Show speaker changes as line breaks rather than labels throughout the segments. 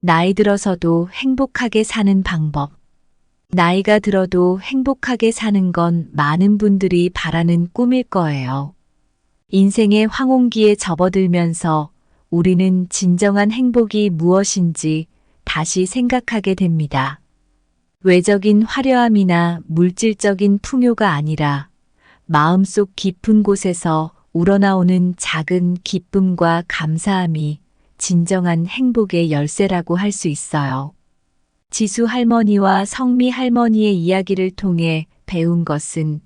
나이 들어서도 행복하게 사는 방법. 나이가 들어도 행복하게 사는 건 많은 분들이 바라는 꿈일 거예요. 인생의 황혼기에 접어들면서 우리는 진정한 행복이 무엇인지 다시 생각하게 됩니다. 외적인 화려함이나 물질적인 풍요가 아니라 마음속 깊은 곳에서 우러나오는 작은 기쁨과 감사함이 진정한 행복의 열쇠라고 할 수 있어요. 지수 할머니와 성미 할머니의 이야기를 통해 배운 것은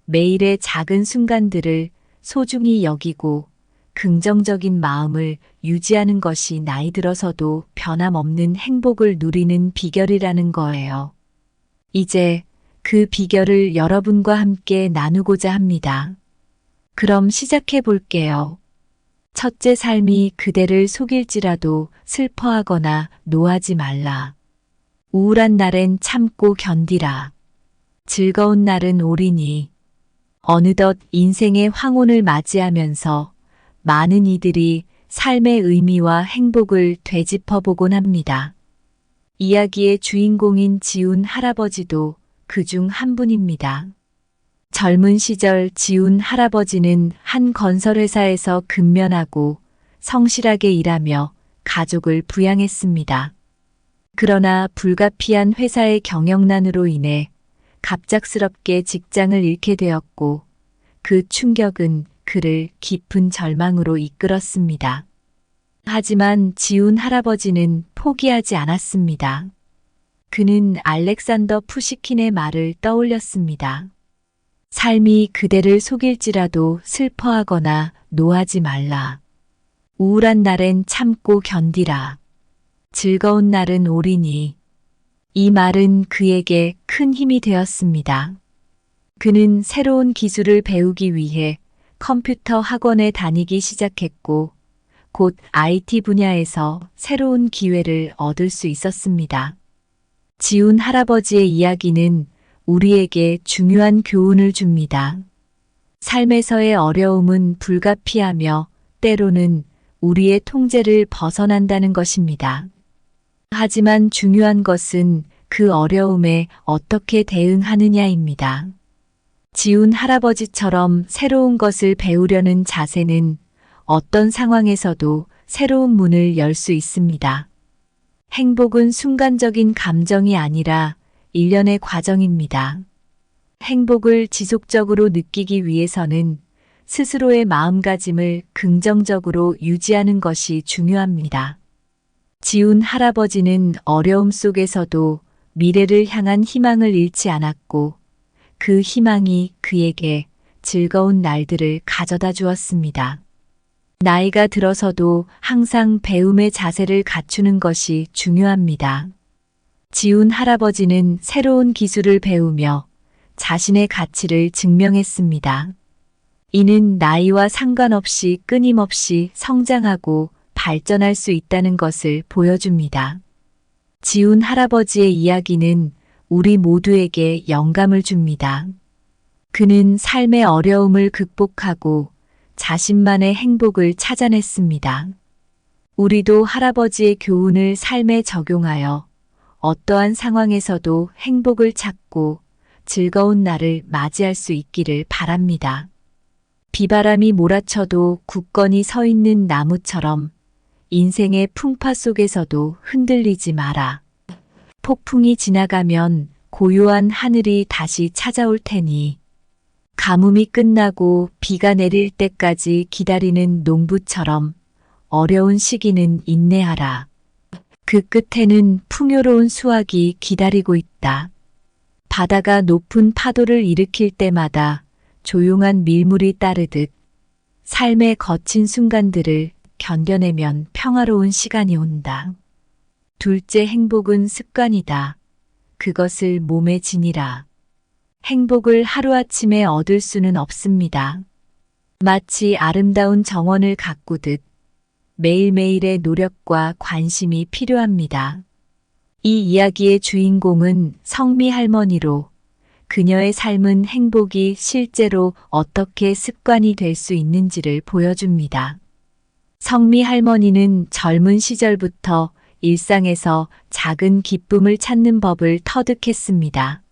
매일의 작은 순간들을 소중히 여기고 긍정적인 마음을 유지하는 것이 나이 들어서도 변함없는 행복을 누리는 비결이라는 거예요. 이제 그 비결을 여러분과 함께 나누고자 합니다. 그럼 시작해 볼게요. 첫째, 삶이 그대를 속일지라도 슬퍼하거나 노하지 말라. 우울한 날엔 참고 견디라. 즐거운 날은 오리니. 어느덧 인생의 황혼을 맞이하면서 많은 이들이 삶의 의미와 행복을 되짚어보곤 합니다. 이야기의 주인공인 지훈 할아버지도 그중 한 분입니다. 젊은 시절 지훈 할아버지는 한 건설회사에서 근면하고 성실하게 일하며 가족을 부양했습니다. 그러나 불가피한 회사의 경영난으로 인해 갑작스럽게 직장을 잃게 되었고 그 충격은 그를 깊은 절망으로 이끌었습니다. 하지만 지훈 할아버지는 포기하지 않았습니다. 그는 알렉산더 푸시킨의 말을 떠올렸습니다. 삶이 그대를 속일지라도 슬퍼하거나 노하지 말라. 우울한 날엔 참고 견디라. 즐거운 날은 오리니. 이 말은 그에게 큰 힘이 되었습니다. 그는 새로운 기술을 배우기 위해 컴퓨터 학원에 다니기 시작했고, 곧 IT 분야에서 새로운 기회를 얻을 수 있었습니다. 지훈 할아버지의 이야기는 우리에게 중요한 교훈을 줍니다. 삶에서의 어려움은 불가피하며 때로는 우리의 통제를 벗어난다는 것입니다. 하지만 중요한 것은 그 어려움에 어떻게 대응하느냐입니다. 지훈 할아버지처럼 새로운 것을 배우려는 자세는 어떤 상황에서도 새로운 문을 열 수 있습니다. 행복은 순간적인 감정이 아니라 일련의 과정입니다. 행복을 지속적으로 느끼기 위해서는 스스로의 마음가짐을 긍정적으로 유지하는 것이 중요합니다. 지훈 할아버지는 어려움 속에서도 미래를 향한 희망을 잃지 않았고 그 희망이 그에게 즐거운 날들을 가져다 주었습니다. 나이가 들어서도 항상 배움의 자세를 갖추는 것이 중요합니다. 지훈 할아버지는 새로운 기술을 배우며 자신의 가치를 증명했습니다. 이는 나이와 상관없이 끊임없이 성장하고 발전할 수 있다는 것을 보여줍니다. 지훈 할아버지의 이야기는 우리 모두에게 영감을 줍니다. 그는 삶의 어려움을 극복하고 자신만의 행복을 찾아냈습니다. 우리도 할아버지의 교훈을 삶에 적용하여 어떠한 상황에서도 행복을 찾고 즐거운 날을 맞이할 수 있기를 바랍니다. 비바람이 몰아쳐도 굳건히 서 있는 나무처럼 인생의 풍파 속에서도 흔들리지 마라. 폭풍이 지나가면 고요한 하늘이 다시 찾아올 테니 가뭄이 끝나고 비가 내릴 때까지 기다리는 농부처럼 어려운 시기는 인내하라. 그 끝에는 풍요로운 수확이 기다리고 있다. 바다가 높은 파도를 일으킬 때마다 조용한 밀물이 따르듯 삶의 거친 순간들을 견뎌내면 평화로운 시간이 온다. 둘째, 행복은 습관이다. 그것을 몸에 지니라. 행복을 하루아침에 얻을 수는 없습니다. 마치 아름다운 정원을 가꾸듯 매일매일의 노력과 관심이 필요합니다. 이 이야기의 주인공은 성미 할머니로 그녀의 삶은 행복이 실제로 어떻게 습관이 될 수 있는지를 보여줍니다. 성미 할머니는 젊은 시절부터 일상에서 작은 기쁨을 찾는 법을 터득했습니다.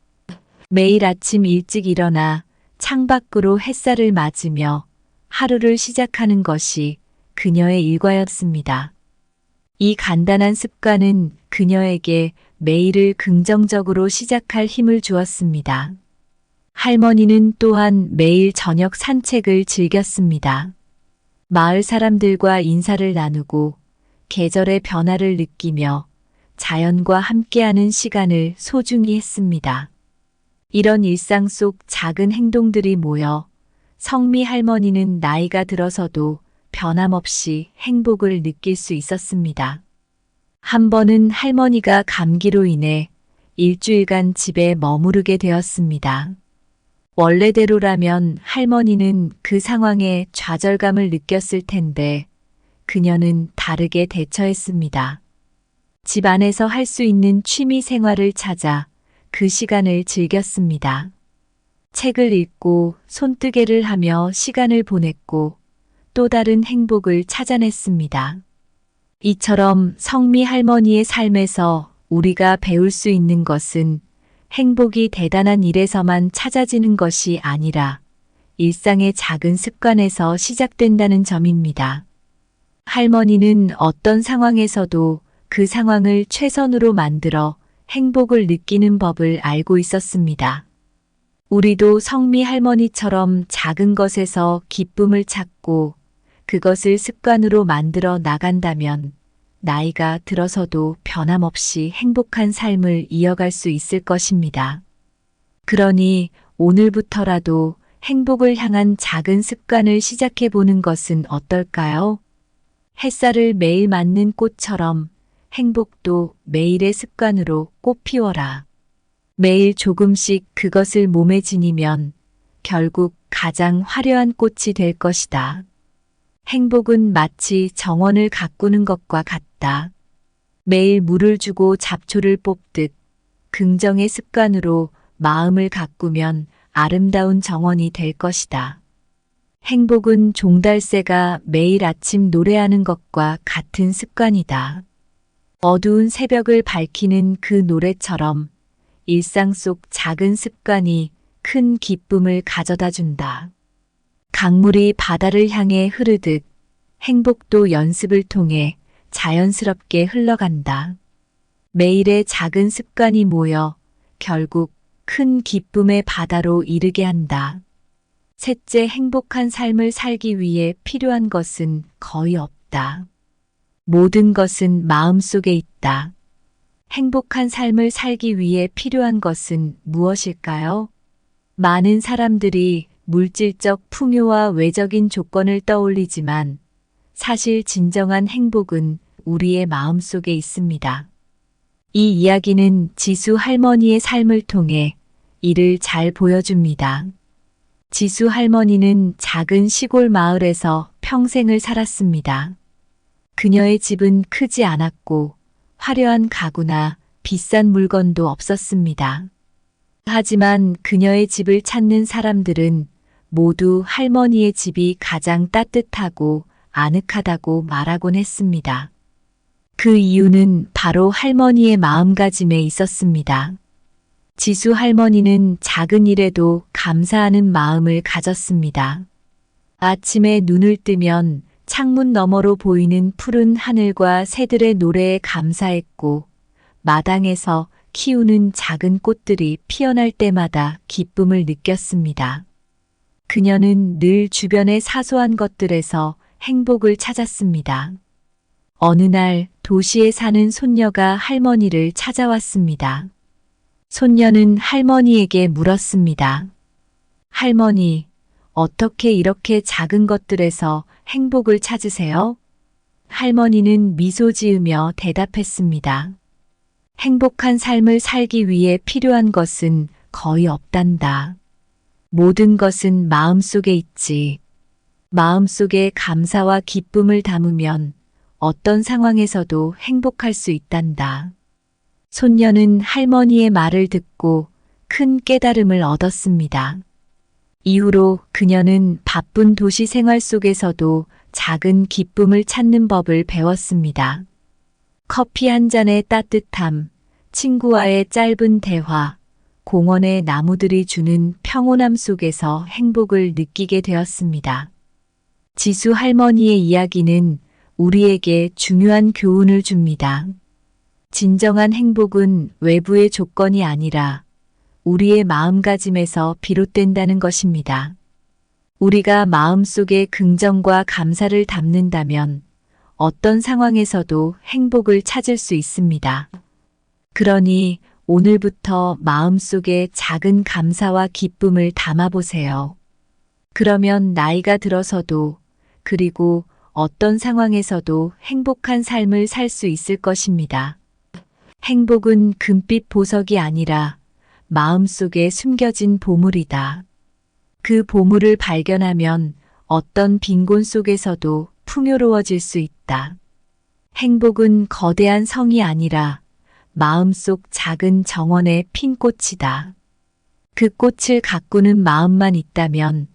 매일 아침 일찍 일어나 창밖으로 햇살을 맞으며 하루를 시작하는 것이 그녀의 일과였습니다. 이 간단한 습관은 그녀에게 매일을 긍정적으로 시작할 힘을 주었습니다. 할머니는 또한 매일 저녁 산책을 즐겼습니다. 마을 사람들과 인사를 나누고 계절의 변화를 느끼며 자연과 함께하는 시간을 소중히 했습니다. 이런 일상 속 작은 행동들이 모여 성미 할머니는 나이가 들어서도 변함없이 행복을 느낄 수 있었습니다. 한 번은 할머니가 감기로 인해 일주일간 집에 머무르게 되었습니다. 원래대로라면 할머니는 그 상황에 좌절감을 느꼈을 텐데 그녀는 다르게 대처했습니다. 집 안에서 할 수 있는 취미 생활을 찾아 그 시간을 즐겼습니다. 책을 읽고 손뜨개를 하며 시간을 보냈고 또 다른 행복을 찾아냈습니다. 이처럼 성미 할머니의 삶에서 우리가 배울 수 있는 것은 행복이 대단한 일에서만 찾아지는 것이 아니라 일상의 작은 습관에서 시작된다는 점입니다. 할머니는 어떤 상황에서도 그 상황을 최선으로 만들어 행복을 느끼는 법을 알고 있었습니다. 우리도 성미 할머니처럼 작은 것에서 기쁨을 찾고 그것을 습관으로 만들어 나간다면 나이가 들어서도 변함없이 행복한 삶을 이어갈 수 있을 것입니다. 그러니 오늘부터라도 행복을 향한 작은 습관을 시작해 보는 것은 어떨까요? 햇살을 매일 맞는 꽃처럼 행복도 매일의 습관으로 꽃 피워라. 매일 조금씩 그것을 몸에 지니면 결국 가장 화려한 꽃이 될 것이다. 행복은 마치 정원을 가꾸는 것과 같다. 매일 물을 주고 잡초를 뽑듯 긍정의 습관으로 마음을 가꾸면 아름다운 정원이 될 것이다. 행복은 종달새가 매일 아침 노래하는 것과 같은 습관이다. 어두운 새벽을 밝히는 그 노래처럼 일상 속 작은 습관이 큰 기쁨을 가져다 준다. 강물이 바다를 향해 흐르듯 행복도 연습을 통해 자연스럽게 흘러간다. 매일의 작은 습관이 모여 결국 큰 기쁨의 바다로 이르게 한다. 셋째, 행복한 삶을 살기 위해 필요한 것은 거의 없다. 모든 것은 마음속에 있다. 행복한 삶을 살기 위해 필요한 것은 무엇일까요? 많은 사람들이 물질적 풍요와 외적인 조건을 떠올리지만 사실 진정한 행복은 우리의 마음속에 있습니다. 이 이야기는 지수 할머니의 삶을 통해 이를 잘 보여줍니다. 지수 할머니는 작은 시골 마을에서 평생을 살았습니다. 그녀의 집은 크지 않았고 화려한 가구나 비싼 물건도 없었습니다. 하지만 그녀의 집을 찾는 사람들은 모두 할머니의 집이 가장 따뜻하고 아늑하다고 말하곤 했습니다. 그 이유는 바로 할머니의 마음가짐에 있었습니다. 지수 할머니는 작은 일에도 감사하는 마음을 가졌습니다. 아침에 눈을 뜨면 창문 너머로 보이는 푸른 하늘과 새들의 노래에 감사했고 마당에서 키우는 작은 꽃들이 피어날 때마다 기쁨을 느꼈습니다. 그녀는 늘 주변의 사소한 것들에서 행복을 찾았습니다. 어느 날 도시에 사는 손녀가 할머니를 찾아왔습니다. 손녀는 할머니에게 물었습니다. 할머니, 어떻게 이렇게 작은 것들에서 행복을 찾으세요? 할머니는 미소 지으며 대답했습니다. 행복한 삶을 살기 위해 필요한 것은 거의 없단다. 모든 것은 마음속에 있지. 마음속에 감사와 기쁨을 담으면 어떤 상황에서도 행복할 수 있단다. 손녀는 할머니의 말을 듣고 큰 깨달음을 얻었습니다. 이후로 그녀는 바쁜 도시 생활 속에서도 작은 기쁨을 찾는 법을 배웠습니다. 커피 한 잔의 따뜻함, 친구와의 짧은 대화, 공원의 나무들이 주는 평온함 속에서 행복을 느끼게 되었습니다. 지수 할머니의 이야기는 우리에게 중요한 교훈을 줍니다. 진정한 행복은 외부의 조건이 아니라 우리의 마음가짐에서 비롯된다는 것입니다. 우리가 마음속에 긍정과 감사를 담는다면 어떤 상황에서도 행복을 찾을 수 있습니다. 그러니 오늘부터 마음속에 작은 감사와 기쁨을 담아보세요. 그러면 나이가 들어서도 그리고 어떤 상황에서도 행복한 삶을 살 수 있을 것입니다. 행복은 금빛 보석이 아니라 마음속에 숨겨진 보물이다. 그 보물을 발견하면 어떤 빈곤 속에서도 풍요로워질 수 있다. 행복은 거대한 성이 아니라 마음속 작은 정원의 핀 꽃이다. 그 꽃을 가꾸는 마음만 있다면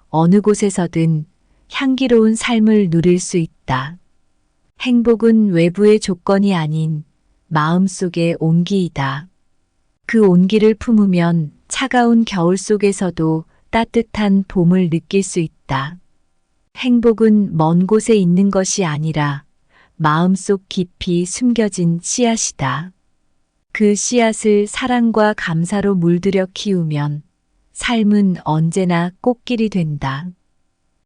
어느 곳에서든 향기로운 삶을 누릴 수 있다. 행복은 외부의 조건이 아닌 마음속의 온기이다. 그 온기를 품으면 차가운 겨울 속에서도 따뜻한 봄을 느낄 수 있다. 행복은 먼 곳에 있는 것이 아니라 마음속 깊이 숨겨진 씨앗이다. 그 씨앗을 사랑과 감사로 물들여 키우면 삶은 언제나 꽃길이 된다.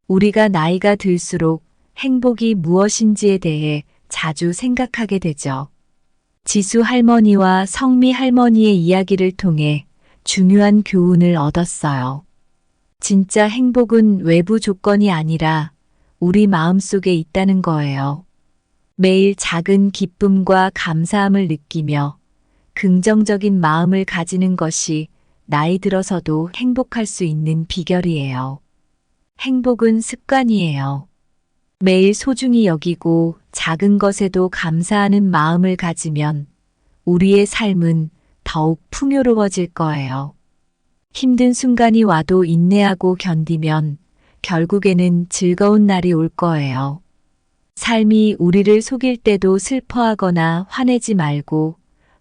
우리가 나이가 들수록 행복이 무엇인지에 대해 자주 생각하게 되죠. 지수 할머니와 성미 할머니의 이야기를 통해 중요한 교훈을 얻었어요. 진짜 행복은 외부 조건이 아니라 우리 마음속에 있다는 거예요. 매일 작은 기쁨과 감사함을 느끼며 긍정적인 마음을 가지는 것이 나이 들어서도 행복할 수 있는 비결이에요. 행복은 습관이에요. 매일 소중히 여기고 작은 것에도 감사하는 마음을 가지면 우리의 삶은 더욱 풍요로워질 거예요. 힘든 순간이 와도 인내하고 견디면 결국에는 즐거운 날이 올 거예요. 삶이 우리를 속일 때도 슬퍼하거나 화내지 말고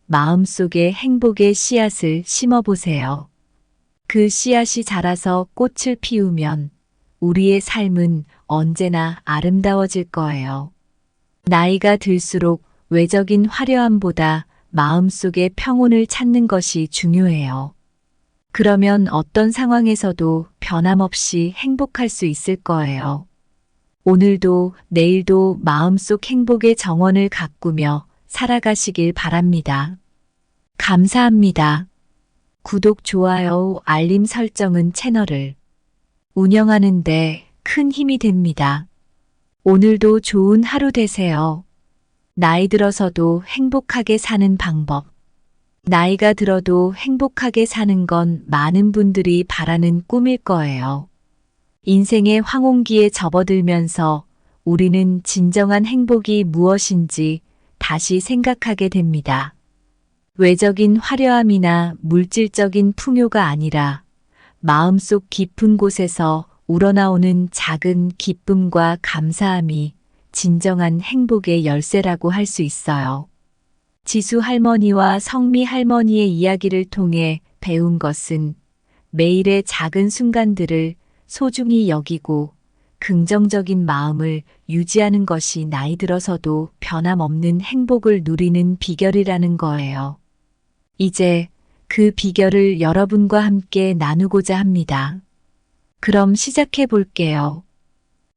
마음속에 행복의 씨앗을 심어보세요. 그 씨앗이 자라서 꽃을 피우면 우리의 삶은 언제나 아름다워질 거예요. 나이가 들수록 외적인 화려함보다 마음속의 평온을 찾는 것이 중요해요. 그러면 어떤 상황에서도 변함없이 행복할 수 있을 거예요. 오늘도 내일도 마음속 행복의 정원을 가꾸며 살아가시길 바랍니다. 감사합니다. 구독, 좋아요, 알림 설정은 채널을 운영하는데 큰 힘이 됩니다. 오늘도 좋은 하루 되세요. 나이 들어서도 행복하게 사는 방법. 나이가 들어도 행복하게 사는 건 많은 분들이 바라는 꿈일 거예요. 인생의 황혼기에 접어들면서 우리는 진정한 행복이 무엇인지 다시 생각하게 됩니다. 외적인 화려함이나 물질적인 풍요가 아니라 마음속 깊은 곳에서 우러나오는 작은 기쁨과 감사함이 진정한 행복의 열쇠라고 할 수 있어요. 지수 할머니와 성미 할머니의 이야기를 통해 배운 것은 매일의 작은 순간들을 소중히 여기고 긍정적인 마음을 유지하는 것이 나이 들어서도 변함없는 행복을 누리는 비결이라는 거예요. 이제 그 비결을 여러분과 함께 나누고자 합니다. 그럼 시작해 볼게요.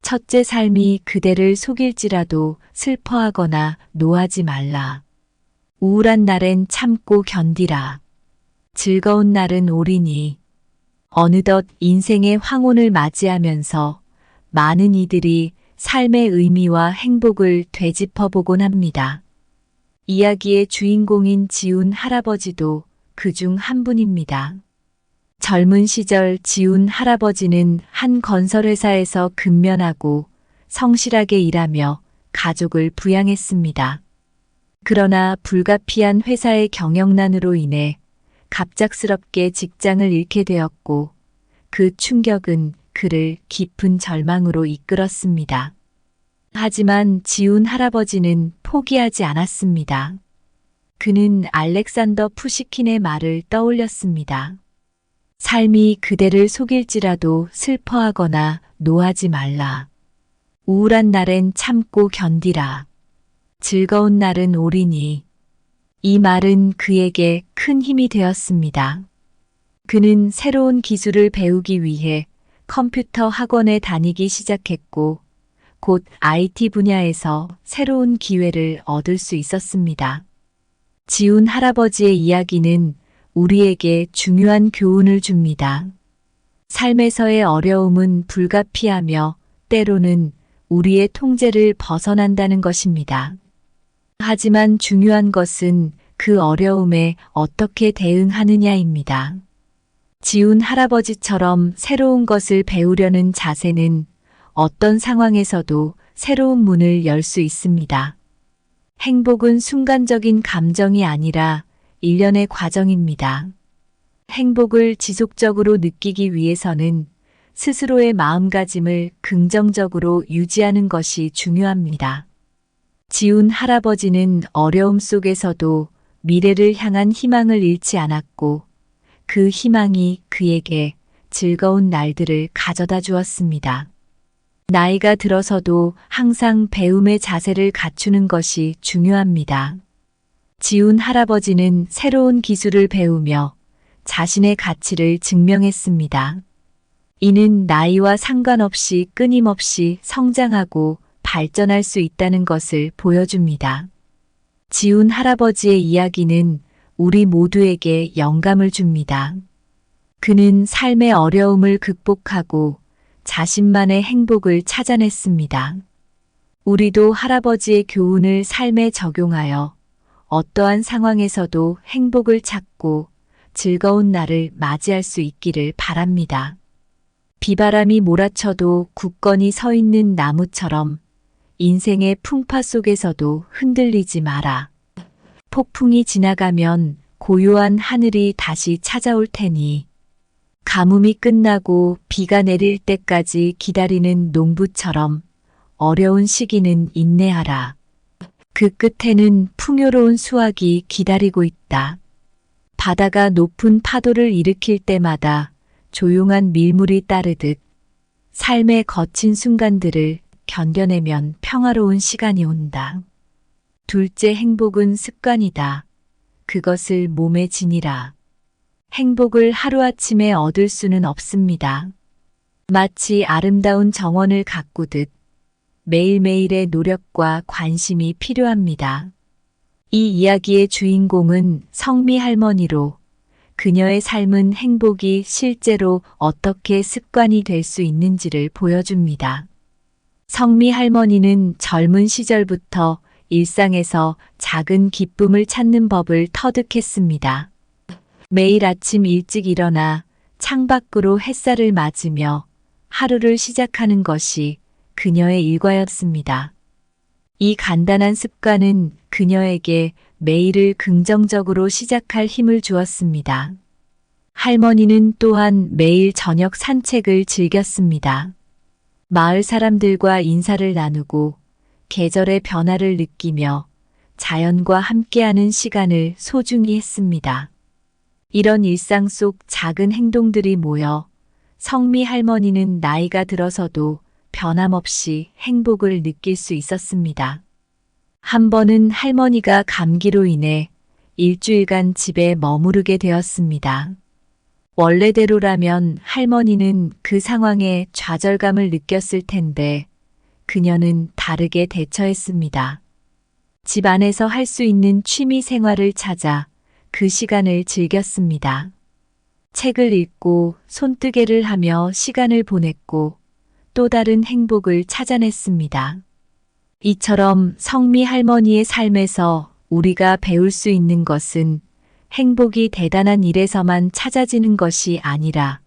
첫째, 삶이 그대를 속일지라도 슬퍼하거나 노하지 말라. 우울한 날엔 참고 견디라. 즐거운 날은 오리니. 어느덧 인생의 황혼을 맞이하면서 많은 이들이 삶의 의미와 행복을 되짚어보곤 합니다. 이야기의 주인공인 지훈 할아버지도 그중 한 분입니다. 젊은 시절 지훈 할아버지는 한 건설회사에서 근면하고 성실하게 일하며 가족을 부양했습니다. 그러나 불가피한 회사의 경영난으로 인해 갑작스럽게 직장을 잃게 되었고 그 충격은 그를 깊은 절망으로 이끌었습니다. 하지만 지훈 할아버지는 포기하지 않았습니다. 그는 알렉산더 푸시킨의 말을 떠올렸습니다. 삶이 그대를 속일지라도 슬퍼하거나 노하지 말라. 우울한 날엔 참고 견디라. 즐거운 날은 오리니. 이 말은 그에게 큰 힘이 되었습니다. 그는 새로운 기술을 배우기 위해 컴퓨터 학원에 다니기 시작했고, 곧 IT 분야에서 새로운 기회를 얻을 수 있었습니다. 지훈 할아버지의 이야기는 우리에게 중요한 교훈을 줍니다. 삶에서의 어려움은 불가피하며 때로는 우리의 통제를 벗어난다는 것입니다. 하지만 중요한 것은 그 어려움에 어떻게 대응하느냐입니다. 지훈 할아버지처럼 새로운 것을 배우려는 자세는 어떤 상황에서도 새로운 문을 열 수 있습니다. 행복은 순간적인 감정이 아니라 일련의 과정입니다. 행복을 지속적으로 느끼기 위해서는 스스로의 마음가짐을 긍정적으로 유지하는 것이 중요합니다. 지훈 할아버지는 어려움 속에서도 미래를 향한 희망을 잃지 않았고, 그 희망이 그에게 즐거운 날들을 가져다 주었습니다. 나이가 들어서도 항상 배움의 자세를 갖추는 것이 중요합니다. 지훈 할아버지는 새로운 기술을 배우며 자신의 가치를 증명했습니다. 이는 나이와 상관없이 끊임없이 성장하고 발전할 수 있다는 것을 보여줍니다. 지훈 할아버지의 이야기는 우리 모두에게 영감을 줍니다. 그는 삶의 어려움을 극복하고 자신만의 행복을 찾아냈습니다. 우리도 할아버지의 교훈을 삶에 적용하여 어떠한 상황에서도 행복을 찾고 즐거운 날을 맞이할 수 있기를 바랍니다. 비바람이 몰아쳐도 굳건히 서 있는 나무처럼 인생의 풍파 속에서도 흔들리지 마라. 폭풍이 지나가면 고요한 하늘이 다시 찾아올 테니, 가뭄이 끝나고 비가 내릴 때까지 기다리는 농부처럼 어려운 시기는 인내하라. 그 끝에는 풍요로운 수확이 기다리고 있다. 바다가 높은 파도를 일으킬 때마다 조용한 밀물이 따르듯 삶의 거친 순간들을 견뎌내면 평화로운 시간이 온다. 둘째, 행복은 습관이다. 그것을 몸에 지니라. 행복을 하루아침에 얻을 수는 없습니다. 마치 아름다운 정원을 가꾸듯 매일매일의 노력과 관심이 필요합니다. 이 이야기의 주인공은 성미 할머니로, 그녀의 삶은 행복이 실제로 어떻게 습관이 될 수 있는지를 보여줍니다. 성미 할머니는 젊은 시절부터 일상에서 작은 기쁨을 찾는 법을 터득했습니다. 매일 아침 일찍 일어나 창밖으로 햇살을 맞으며 하루를 시작하는 것이 그녀의 일과였습니다. 이 간단한 습관은 그녀에게 매일을 긍정적으로 시작할 힘을 주었습니다. 할머니는 또한 매일 저녁 산책을 즐겼습니다. 마을 사람들과 인사를 나누고 계절의 변화를 느끼며 자연과 함께하는 시간을 소중히 했습니다. 이런 일상 속 작은 행동들이 모여 성미 할머니는 나이가 들어서도 변함없이 행복을 느낄 수 있었습니다. 한 번은 할머니가 감기로 인해 일주일간 집에 머무르게 되었습니다. 원래대로라면 할머니는 그 상황에 좌절감을 느꼈을 텐데 그녀는 다르게 대처했습니다. 집 안에서 할 수 있는 취미 생활을 찾아 그 시간을 즐겼습니다. 책을 읽고 손뜨개를 하며 시간을 보냈고 또 다른 행복을 찾아냈습니다. 이처럼 성미 할머니의 삶에서 우리가 배울 수 있는 것은 행복이 대단한 일에서만 찾아지는 것이 아니라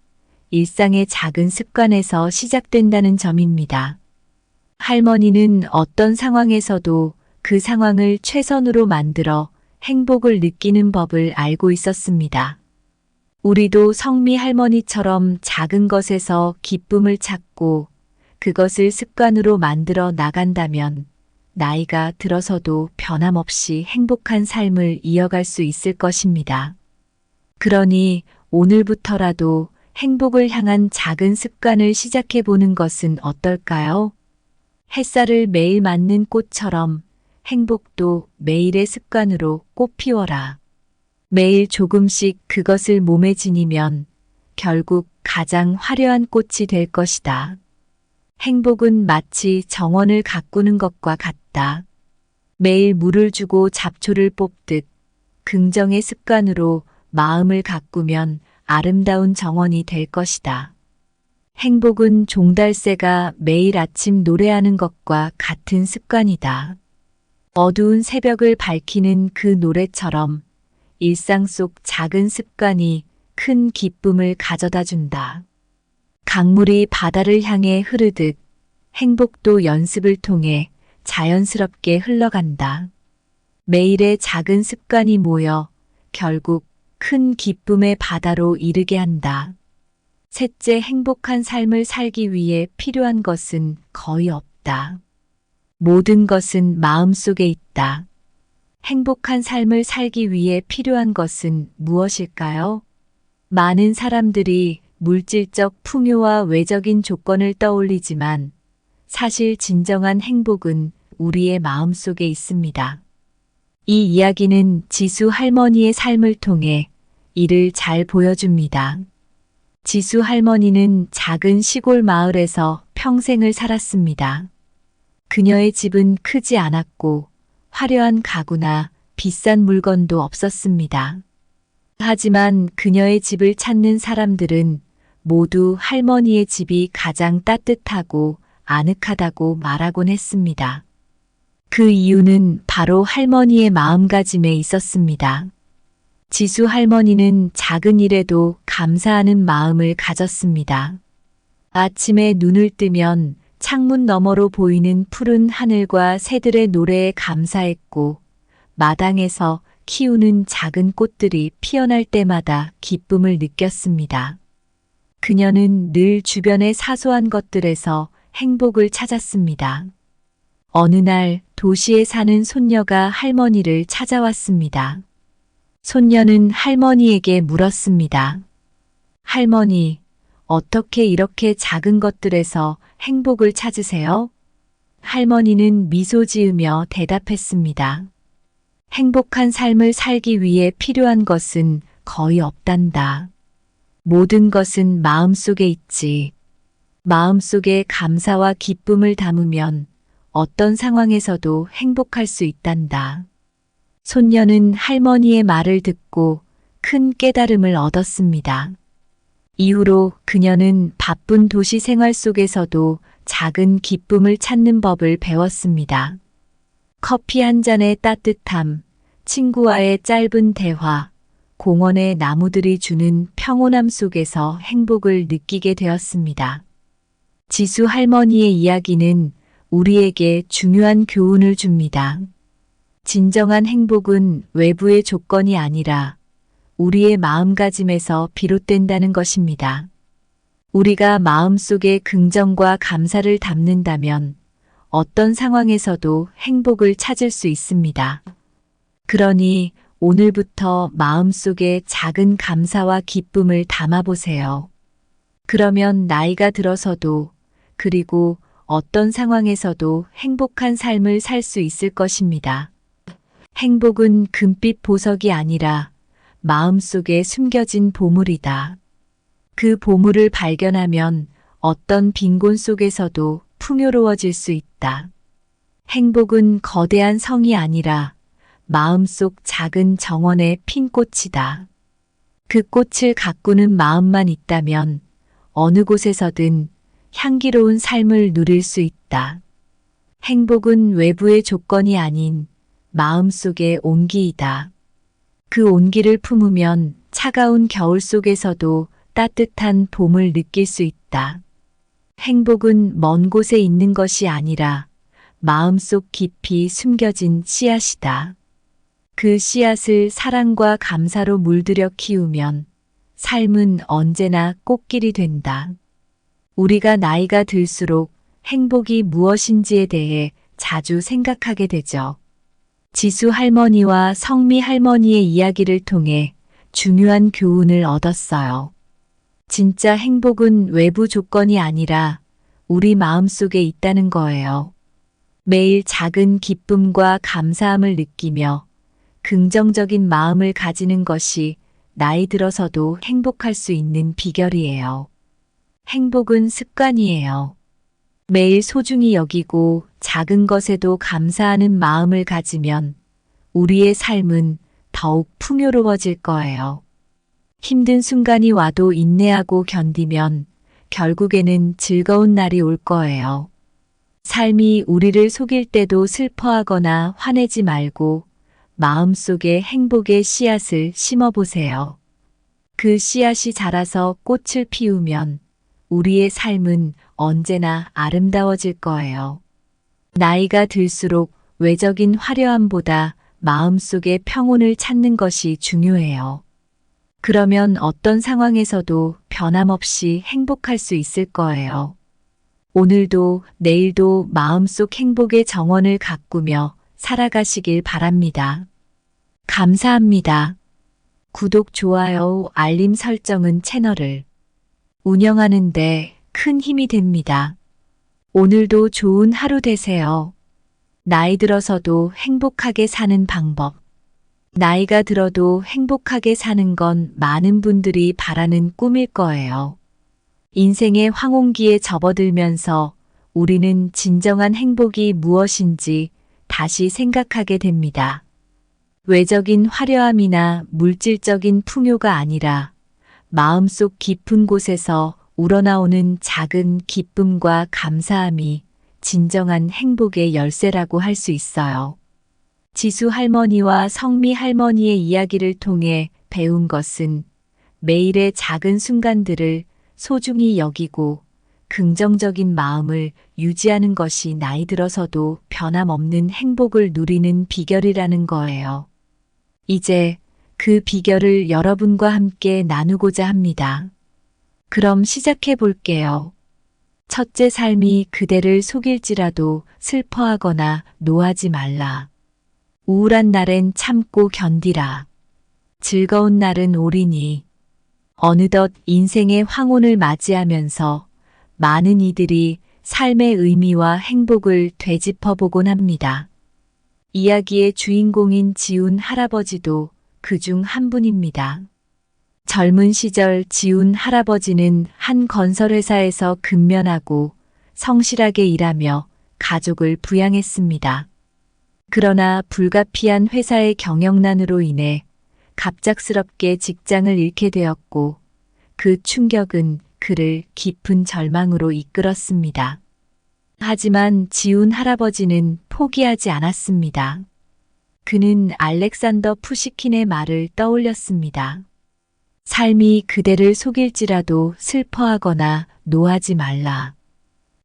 일상의 작은 습관에서 시작된다는 점입니다. 할머니는 어떤 상황에서도 그 상황을 최선으로 만들어 행복을 느끼는 법을 알고 있었습니다. 우리도 성미 할머니처럼 작은 것에서 기쁨을 찾고 그것을 습관으로 만들어 나간다면 나이가 들어서도 변함없이 행복한 삶을 이어갈 수 있을 것입니다. 그러니 오늘부터라도 행복을 향한 작은 습관을 시작해 보는 것은 어떨까요? 햇살을 매일 맞는 꽃처럼 행복도 매일의 습관으로 꽃 피워라. 매일 조금씩 그것을 몸에 지니면 결국 가장 화려한 꽃이 될 것이다. 행복은 마치 정원을 가꾸는 것과 같다. 매일 물을 주고 잡초를 뽑듯 긍정의 습관으로 마음을 가꾸면 아름다운 정원이 될 것이다. 행복은 종달새가 매일 아침 노래하는 것과 같은 습관이다. 어두운 새벽을 밝히는 그 노래처럼 일상 속 작은 습관이 큰 기쁨을 가져다 준다. 강물이 바다를 향해 흐르듯 행복도 연습을 통해 자연스럽게 흘러간다. 매일의 작은 습관이 모여 결국 큰 기쁨의 바다로 이르게 한다. 셋째, 행복한 삶을 살기 위해 필요한 것은 거의 없다. 모든 것은 마음속에 있다. 행복한 삶을 살기 위해 필요한 것은 무엇일까요? 많은 사람들이 물질적 풍요와 외적인 조건을 떠올리지만 사실 진정한 행복은 우리의 마음속에 있습니다. 이 이야기는 지수 할머니의 삶을 통해 이를 잘 보여줍니다. 지수 할머니는 작은 시골 마을에서 평생을 살았습니다. 그녀의 집은 크지 않았고 화려한 가구나 비싼 물건도 없었습니다. 하지만 그녀의 집을 찾는 사람들은 모두 할머니의 집이 가장 따뜻하고 아늑하다고 말하곤 했습니다. 그 이유는 바로 할머니의 마음가짐에 있었습니다. 지수 할머니는 작은 일에도 감사하는 마음을 가졌습니다. 아침에 눈을 뜨면 창문 너머로 보이는 푸른 하늘과 새들의 노래에 감사했고, 마당에서 키우는 작은 꽃들이 피어날 때마다 기쁨을 느꼈습니다. 그녀는 늘 주변의 사소한 것들에서 행복을 찾았습니다. 어느 날 도시에 사는 손녀가 할머니를 찾아왔습니다. 손녀는 할머니에게 물었습니다. 할머니, 어떻게 이렇게 작은 것들에서 행복을 찾으세요? 할머니는 미소 지으며 대답했습니다. 행복한 삶을 살기 위해 필요한 것은 거의 없단다. 모든 것은 마음속에 있지. 마음속에 감사와 기쁨을 담으면 어떤 상황에서도 행복할 수 있단다. 손녀는 할머니의 말을 듣고 큰 깨달음을 얻었습니다. 이후로 그녀는 바쁜 도시 생활 속에서도 작은 기쁨을 찾는 법을 배웠습니다. 커피 한 잔의 따뜻함, 친구와의 짧은 대화, 공원의 나무들이 주는 평온함 속에서 행복을 느끼게 되었습니다. 지수 할머니의 이야기는 우리에게 중요한 교훈을 줍니다. 진정한 행복은 외부의 조건이 아니라 우리의 마음가짐에서 비롯된다는 것입니다. 우리가 마음속에 긍정과 감사를 담는다면 어떤 상황에서도 행복을 찾을 수 있습니다. 그러니 오늘부터 마음속에 작은 감사와 기쁨을 담아보세요. 그러면 나이가 들어서도 그리고 어떤 상황에서도 행복한 삶을 살 수 있을 것입니다. 행복은 금빛 보석이 아니라 마음속에 숨겨진 보물이다. 그 보물을 발견하면 어떤 빈곤 속에서도 풍요로워질 수 있다. 행복은 거대한 성이 아니라 마음속 작은 정원의 핀 꽃이다. 그 꽃을 가꾸는 마음만 있다면 어느 곳에서든 향기로운 삶을 누릴 수 있다. 행복은 외부의 조건이 아닌 마음속의 온기이다. 그 온기를 품으면 차가운 겨울 속에서도 따뜻한 봄을 느낄 수 있다. 행복은 먼 곳에 있는 것이 아니라 마음속 깊이 숨겨진 씨앗이다. 그 씨앗을 사랑과 감사로 물들여 키우면 삶은 언제나 꽃길이 된다. 우리가 나이가 들수록 행복이 무엇인지에 대해 자주 생각하게 되죠. 지수 할머니와 성미 할머니의 이야기를 통해 중요한 교훈을 얻었어요. 진짜 행복은 외부 조건이 아니라 우리 마음속에 있다는 거예요. 매일 작은 기쁨과 감사함을 느끼며 긍정적인 마음을 가지는 것이 나이 들어서도 행복할 수 있는 비결이에요. 행복은 습관이에요. 매일 소중히 여기고 작은 것에도 감사하는 마음을 가지면 우리의 삶은 더욱 풍요로워질 거예요. 힘든 순간이 와도 인내하고 견디면 결국에는 즐거운 날이 올 거예요. 삶이 우리를 속일 때도 슬퍼하거나 화내지 말고 마음속에 행복의 씨앗을 심어보세요. 그 씨앗이 자라서 꽃을 피우면 우리의 삶은 언제나 아름다워질 거예요. 나이가 들수록 외적인 화려함보다 마음속의 평온을 찾는 것이 중요해요. 그러면 어떤 상황에서도 변함없이 행복할 수 있을 거예요. 오늘도 내일도 마음속 행복의 정원을 가꾸며 살아가시길 바랍니다. 감사합니다. 구독, 좋아요, 알림 설정은 채널을 운영하는데 큰 힘이 됩니다. 오늘도 좋은 하루 되세요. 나이 들어서도 행복하게 사는 방법. 나이가 들어도 행복하게 사는 건 많은 분들이 바라는 꿈일 거예요. 인생의 황혼기에 접어들면서 우리는 진정한 행복이 무엇인지 다시 생각하게 됩니다. 외적인 화려함이나 물질적인 풍요가 아니라 마음속 깊은 곳에서 우러나오는 작은 기쁨과 감사함이 진정한 행복의 열쇠라고 할 수 있어요. 지수 할머니와 성미 할머니의 이야기를 통해 배운 것은 매일의 작은 순간들을 소중히 여기고 긍정적인 마음을 유지하는 것이 나이 들어서도 변함없는 행복을 누리는 비결이라는 거예요. 이제 그 비결을 여러분과 함께 나누고자 합니다. 그럼 시작해 볼게요. 첫째, 삶이 그대를 속일지라도 슬퍼하거나 노하지 말라. 우울한 날엔 참고 견디라. 즐거운 날은 오리니. 어느덧 인생의 황혼을 맞이하면서 많은 이들이 삶의 의미와 행복을 되짚어보곤 합니다. 이야기의 주인공인 지훈 할아버지도 그중 한 분입니다. 젊은 시절 지훈 할아버지는 한 건설회사에서 근면하고 성실하게 일하며 가족을 부양했습니다. 그러나 불가피한 회사의 경영난으로 인해 갑작스럽게 직장을 잃게 되었고 그 충격은 그를 깊은 절망으로 이끌었습니다. 하지만 지훈 할아버지는 포기하지 않았습니다. 그는 알렉산더 푸시킨의 말을 떠올렸습니다. 삶이 그대를 속일지라도 슬퍼하거나 노하지 말라.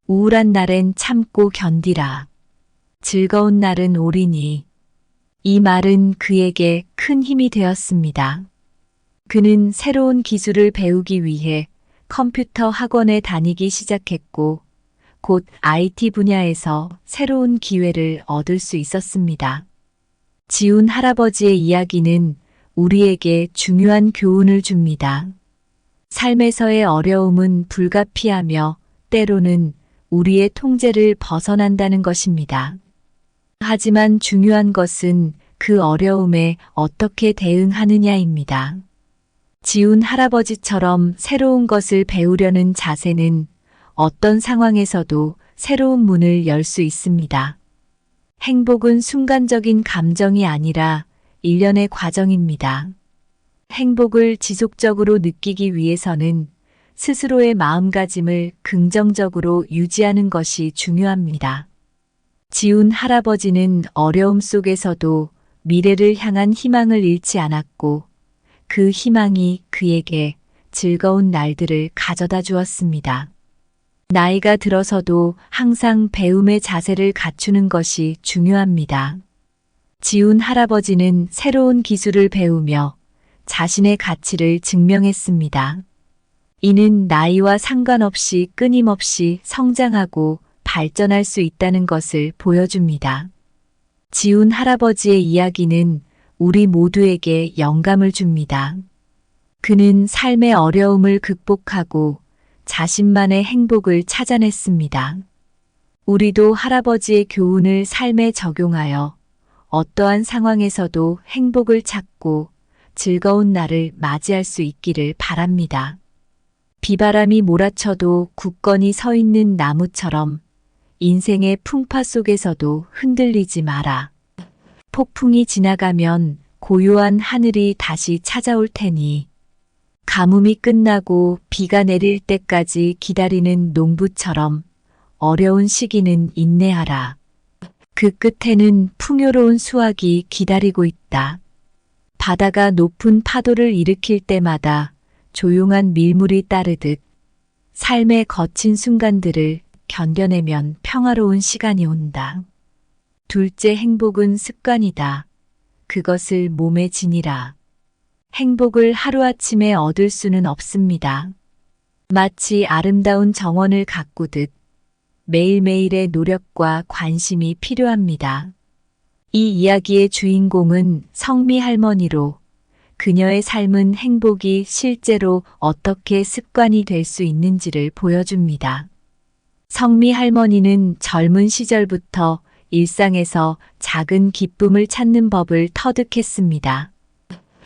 우울한 날엔 참고 견디라. 즐거운 날은 오리니. 이 말은 그에게 큰 힘이 되었습니다. 그는 새로운 기술을 배우기 위해 컴퓨터 학원에 다니기 시작했고 곧 IT 분야에서 새로운 기회를 얻을 수 있었습니다. 지훈 할아버지의 이야기는 우리에게 중요한 교훈을 줍니다. 삶에서의 어려움은 불가피하며 때로는 우리의 통제를 벗어난다는 것입니다. 하지만 중요한 것은 그 어려움에 어떻게 대응하느냐입니다. 지훈 할아버지처럼 새로운 것을 배우려는 자세는 어떤 상황에서도 새로운 문을 열 수 있습니다. 행복은 순간적인 감정이 아니라 일련의 과정입니다. 행복을 지속적으로 느끼기 위해서는 스스로의 마음가짐을 긍정적으로 유지하는 것이 중요합니다. 지훈 할아버지는 어려움 속에서도 미래를 향한 희망을 잃지 않았고 그 희망이 그에게 즐거운 날들을 가져다 주었습니다. 나이가 들어서도 항상 배움의 자세를 갖추는 것이 중요합니다. 지훈 할아버지는 새로운 기술을 배우며 자신의 가치를 증명했습니다. 이는 나이와 상관없이 끊임없이 성장하고 발전할 수 있다는 것을 보여줍니다. 지훈 할아버지의 이야기는 우리 모두에게 영감을 줍니다. 그는 삶의 어려움을 극복하고 자신만의 행복을 찾아냈습니다. 우리도 할아버지의 교훈을 삶에 적용하여 어떠한 상황에서도 행복을 찾고 즐거운 날을 맞이할 수 있기를 바랍니다. 비바람이 몰아쳐도 굳건히 서 있는 나무처럼 인생의 풍파 속에서도 흔들리지 마라. 폭풍이 지나가면 고요한 하늘이 다시 찾아올 테니 가뭄이 끝나고 비가 내릴 때까지 기다리는 농부처럼 어려운 시기는 인내하라. 그 끝에는 풍요로운 수확이 기다리고 있다. 바다가 높은 파도를 일으킬 때마다 조용한 밀물이 따르듯 삶의 거친 순간들을 견뎌내면 평화로운 시간이 온다. 둘째, 행복은 습관이다. 그것을 몸에 지니라. 행복을 하루아침에 얻을 수는 없습니다. 마치 아름다운 정원을 가꾸듯 매일매일의 노력과 관심이 필요합니다. 이 이야기의 주인공은 성미 할머니로 그녀의 삶은 행복이 실제로 어떻게 습관이 될 수 있는지를 보여줍니다. 성미 할머니는 젊은 시절부터 일상에서 작은 기쁨을 찾는 법을 터득했습니다.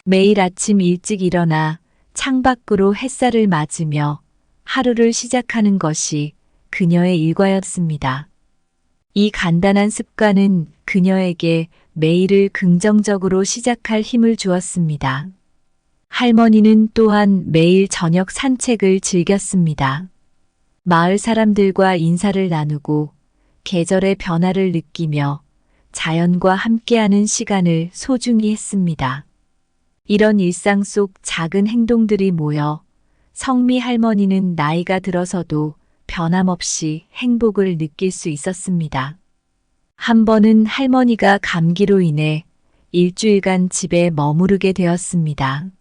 매일 아침 일찍 일어나 창밖으로 햇살을 맞으며 하루를 시작하는 것이 그녀의 일과였습니다. 이 간단한 습관은 그녀에게 매일을 긍정적으로 시작할 힘을 주었습니다. 할머니는 또한 매일 저녁 산책을 즐겼습니다. 마을 사람들과 인사를 나누고 계절의 변화를 느끼며 자연과 함께하는 시간을 소중히 했습니다. 이런 일상 속 작은 행동들이 모여 성미 할머니는 나이가 들어서도 변함없이 행복을 느낄 수 있었습니다. 한 번은 할머니가 감기로 인해 일주일간 집에 머무르게 되었습니다.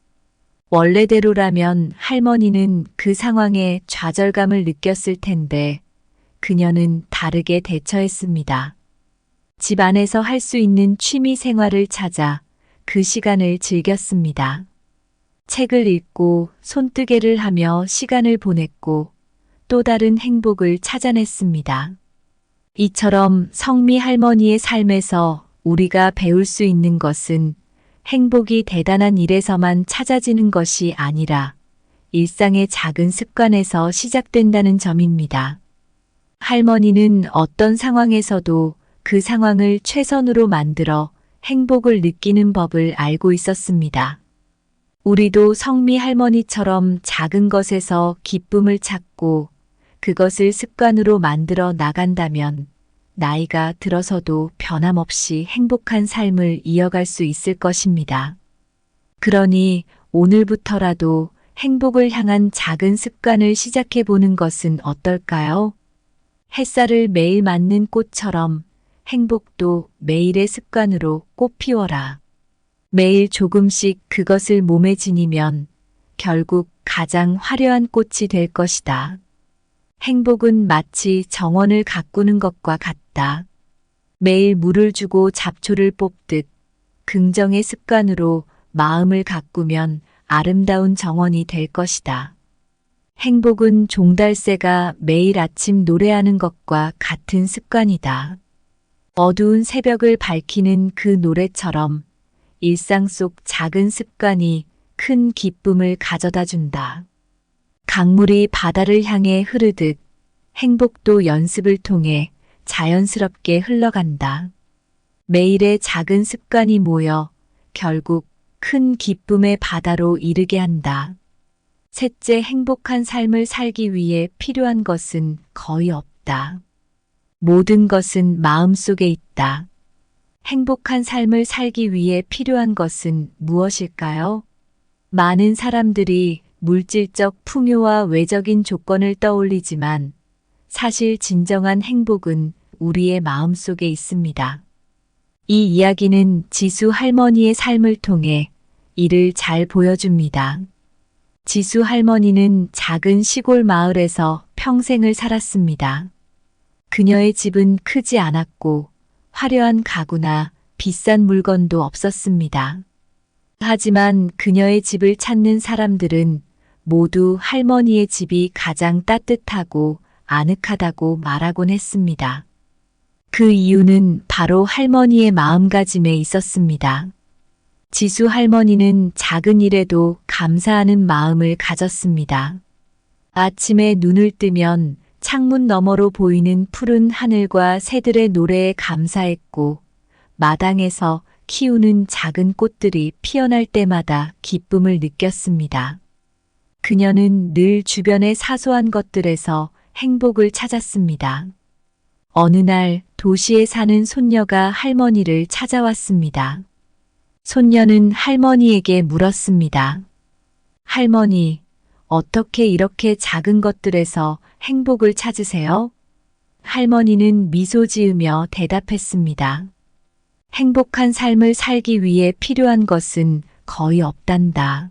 원래대로라면 할머니는 그 상황에 좌절감을 느꼈을 텐데 그녀는 다르게 대처했습니다. 집 안에서 할 수 있는 취미 생활을 찾아 그 시간을 즐겼습니다. 책을 읽고 손뜨개를 하며 시간을 보냈고 또 다른 행복을 찾아냈습니다. 이처럼 성미 할머니의 삶에서 우리가 배울 수 있는 것은 행복이 대단한 일에서만 찾아지는 것이 아니라 일상의 작은 습관에서 시작된다는 점입니다. 할머니는 어떤 상황에서도 그 상황을 최선으로 만들어 행복을 느끼는 법을 알고 있었습니다. 우리도 성미 할머니처럼 작은 것에서 기쁨을 찾고 그것을 습관으로 만들어 나간다면 나이가 들어서도 변함없이 행복한 삶을 이어갈 수 있을 것입니다. 그러니 오늘부터라도 행복을 향한 작은 습관을 시작해 보는 것은 어떨까요? 햇살을 매일 맞는 꽃처럼 행복도 매일의 습관으로 꽃 피워라. 매일 조금씩 그것을 몸에 지니면 결국 가장 화려한 꽃이 될 것이다. 행복은 마치 정원을 가꾸는 것과 같다. 매일 물을 주고 잡초를 뽑듯 긍정의 습관으로 마음을 가꾸면 아름다운 정원이 될 것이다. 행복은 종달새가 매일 아침 노래하는 것과 같은 습관이다. 어두운 새벽을 밝히는 그 노래처럼 일상 속 작은 습관이 큰 기쁨을 가져다 준다. 강물이 바다를 향해 흐르듯 행복도 연습을 통해 자연스럽게 흘러간다. 매일의 작은 습관이 모여 결국 큰 기쁨의 바다로 이르게 한다. 셋째, 행복한 삶을 살기 위해 필요한 것은 거의 없다. 모든 것은 마음속에 있다. 행복한 삶을 살기 위해 필요한 것은 무엇일까요? 많은 사람들이 물질적 풍요와 외적인 조건을 떠올리지만 사실 진정한 행복은 우리의 마음속에 있습니다. 이 이야기는 지수 할머니의 삶을 통해 이를 잘 보여줍니다. 지수 할머니는 작은 시골 마을에서 평생을 살았습니다. 그녀의 집은 크지 않았고 화려한 가구나 비싼 물건도 없었습니다. 하지만 그녀의 집을 찾는 사람들은 모두 할머니의 집이 가장 따뜻하고 아늑하다고 말하곤 했습니다. 그 이유는 바로 할머니의 마음가짐에 있었습니다. 지수 할머니는 작은 일에도 감사하는 마음을 가졌습니다. 아침에 눈을 뜨면 창문 너머로 보이는 푸른 하늘과 새들의 노래에 감사했고, 마당에서 키우는 작은 꽃들이 피어날 때마다 기쁨을 느꼈습니다. 그녀는 늘 주변의 사소한 것들에서 행복을 찾았습니다. 어느 날 도시에 사는 손녀가 할머니를 찾아왔습니다. 손녀는 할머니에게 물었습니다. 할머니, 어떻게 이렇게 작은 것들에서 행복을 찾으세요? 할머니는 미소 지으며 대답했습니다. 행복한 삶을 살기 위해 필요한 것은 거의 없단다.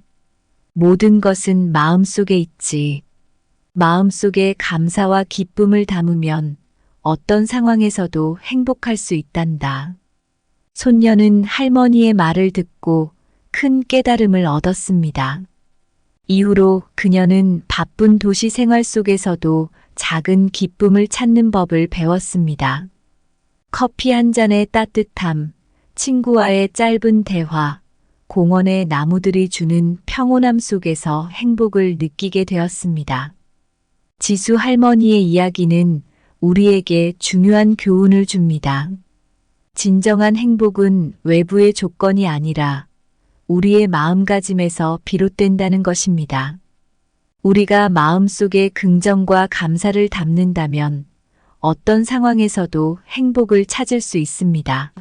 모든 것은 마음속에 있지. 마음속에 감사와 기쁨을 담으면 어떤 상황에서도 행복할 수 있단다. 손녀는 할머니의 말을 듣고 큰 깨달음을 얻었습니다. 이후로 그녀는 바쁜 도시 생활 속에서도 작은 기쁨을 찾는 법을 배웠습니다. 커피 한 잔의 따뜻함, 친구와의 짧은 대화, 공원의 나무들이 주는 평온함 속에서 행복을 느끼게 되었습니다. 지수 할머니의 이야기는 우리에게 중요한 교훈을 줍니다. 진정한 행복은 외부의 조건이 아니라 우리의 마음가짐에서 비롯된다는 것입니다. 우리가 마음속에 긍정과 감사를 담는다면 어떤 상황에서도 행복을 찾을 수 있습니다.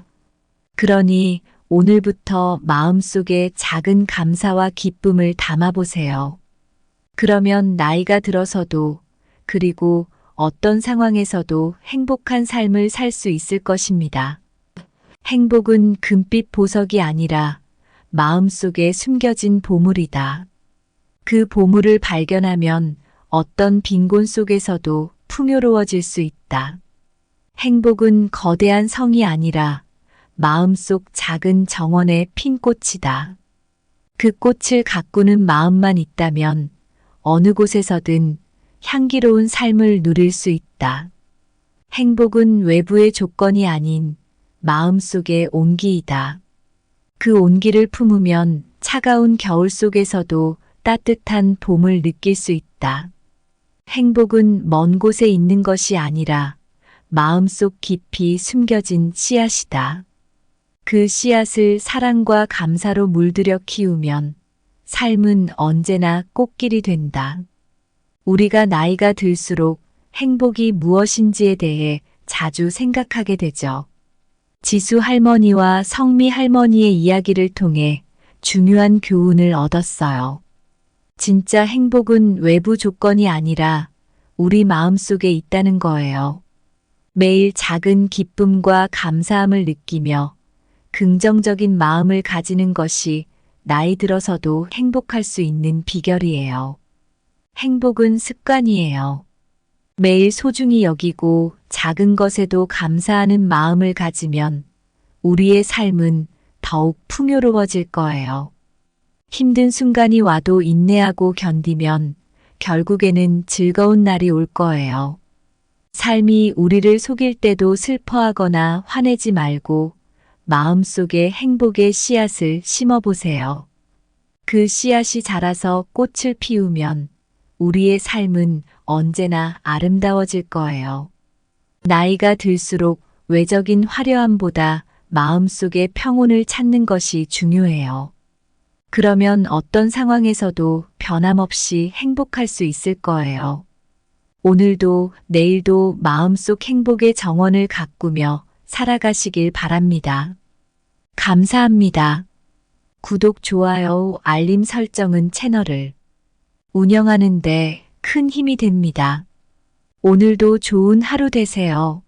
그러니 오늘부터 마음속에 작은 감사와 기쁨을 담아보세요. 그러면 나이가 들어서도 그리고 어떤 상황에서도 행복한 삶을 살 수 있을 것입니다. 행복은 금빛 보석이 아니라 마음속에 숨겨진 보물이다. 그 보물을 발견하면 어떤 빈곤 속에서도 풍요로워질 수 있다. 행복은 거대한 성이 아니라 마음속 작은 정원의 핀 꽃이다. 그 꽃을 가꾸는 마음만 있다면 어느 곳에서든 향기로운 삶을 누릴 수 있다. 행복은 외부의 조건이 아닌 마음속의 온기이다. 그 온기를 품으면 차가운 겨울 속에서도 따뜻한 봄을 느낄 수 있다. 행복은 먼 곳에 있는 것이 아니라 마음속 깊이 숨겨진 씨앗이다. 그 씨앗을 사랑과 감사로 물들여 키우면 삶은 언제나 꽃길이 된다. 우리가 나이가 들수록 행복이 무엇인지에 대해 자주 생각하게 되죠. 지수 할머니와 성미 할머니의 이야기를 통해 중요한 교훈을 얻었어요. 진짜 행복은 외부 조건이 아니라 우리 마음속에 있다는 거예요. 매일 작은 기쁨과 감사함을 느끼며 긍정적인 마음을 가지는 것이 나이 들어서도 행복할 수 있는 비결이에요. 행복은 습관이에요. 매일 소중히 여기고 작은 것에도 감사하는 마음을 가지면 우리의 삶은 더욱 풍요로워질 거예요. 힘든 순간이 와도 인내하고 견디면 결국에는 즐거운 날이 올 거예요. 삶이 우리를 속일 때도 슬퍼하거나 화내지 말고 마음속에 행복의 씨앗을 심어보세요. 그 씨앗이 자라서 꽃을 피우면 우리의 삶은 언제나 아름다워질 거예요. 나이가 들수록 외적인 화려함보다 마음속의 평온을 찾는 것이 중요해요. 그러면 어떤 상황에서도 변함없이 행복할 수 있을 거예요. 오늘도 내일도 마음속 행복의 정원을 가꾸며 살아가시길 바랍니다. 감사합니다. 구독, 좋아요, 알림 설정은 채널을 운영하는 데 큰 힘이 됩니다. 오늘도 좋은 하루 되세요.